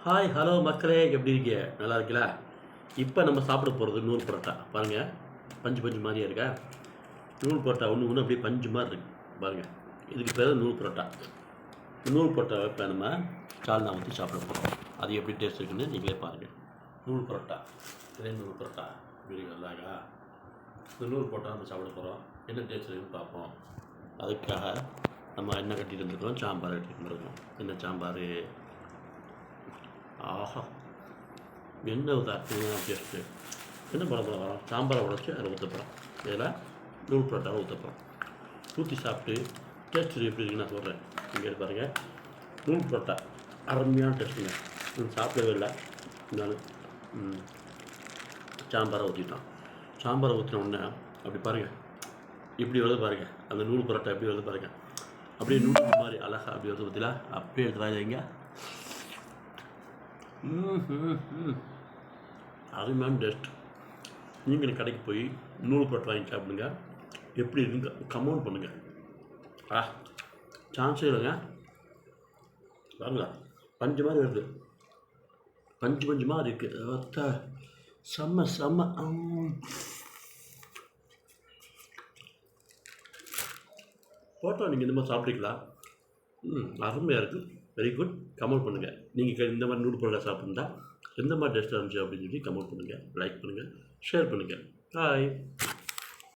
Hi hello மக்களே, எப்படி இருக்கீங்க? நல்லா இருக்கீங்களா? இப்போ நம்ம சாப்பிட போகிறது நூல் பரோட்டா. பாருங்கள், பஞ்சு பஞ்சு மாதிரியே இருக்கா? நூல் பரோட்டா ஒன்று அப்படியே பஞ்சு மாதிரி இருக்கு பாருங்கள். இதுக்கு பேர் நூல் பரோட்டா. நூல் பரோட்டாவை இப்போ நம்ம சால்னா ஊற்றி சாப்பிட போகிறோம். அது எப்படி டேஸ்ட் இருக்குன்னு நீங்களே பாருங்கள். நூல் பரோட்டா, இதே நூல் பரோட்டா இப்படி நல்லாக்கா. இந்த நூல் பரோட்டா நம்ம சாப்பிட போகிறோம். என்ன டேஸ்ட் இருக்குன்னு பார்ப்போம். அதுக்காக நம்ம எண்ணெய் கட்டிட்டு வந்துருக்கோம், சாம்பார் கட்டிட்டு வந்துருக்கோம். என்ன சாம்பார்? ஆஹா, என்ன டேஸ்ட்டு! என்ன பண்ண போகிறோம்? சாம்பாரை உடச்சி அதில் ஊற்ற போகிறோம். இதில் நூல் பரோட்டாவை ஊற்ற போகிறோம். ஊற்றி சாப்பிட்டு டேஸ்ட்டு எப்படி இருக்குன்னு நான் சொல்கிறேன். இங்கே பாருங்கள், நூல் பரோட்டா அருமையான டேஸ்ட்டுங்க. சாப்பிடவே இல்லை இருந்தாலும். சாம்பாரை ஊற்றிட்டோம். சாம்பாரை ஊற்றின உடனே அப்படி பாருங்கள், இப்படி வருது பாருங்கள். அந்த நூல் பரோட்டா எப்படி வருது பாருங்கள். அப்படியே நூல் மாதிரி அழகாக அப்படி வருது பார்த்தீங்களா? அப்படியே எடுத்து வாங்க. அருமையான டேஸ்ட். நீங்கள் கடைக்கு போய் நூல் பரோட்டா வாங்கி சாப்பிடுங்க. எப்படி இருக்குங்க கமெண்ட் பண்ணுங்கள். சான்ஸே இல்லைங்க. பாருங்க, பஞ்சு மாதிரி வருது, பஞ்சு பஞ்சு மாதிரி இருக்குது. செம்ம செம்ம. பரோட்டா நீங்கள் இந்த மாதிரி சாப்பிட்றீங்களா? அருமையாக இருக்குது. Very good. கமெண்ட் பண்ணுங்கள். நீங்கள் இந்த மாதிரி நூல் பரோட்டா சாப்பிட்ருந்தா எந்த மாதிரி டேஸ்ட்டாக இருந்துச்சு அப்படின்னு சொல்லி கமெண்ட் பண்ணுங்கள், லைக் பண்ணுங்கள், ஷேர் பண்ணுங்கள். ஹாய்.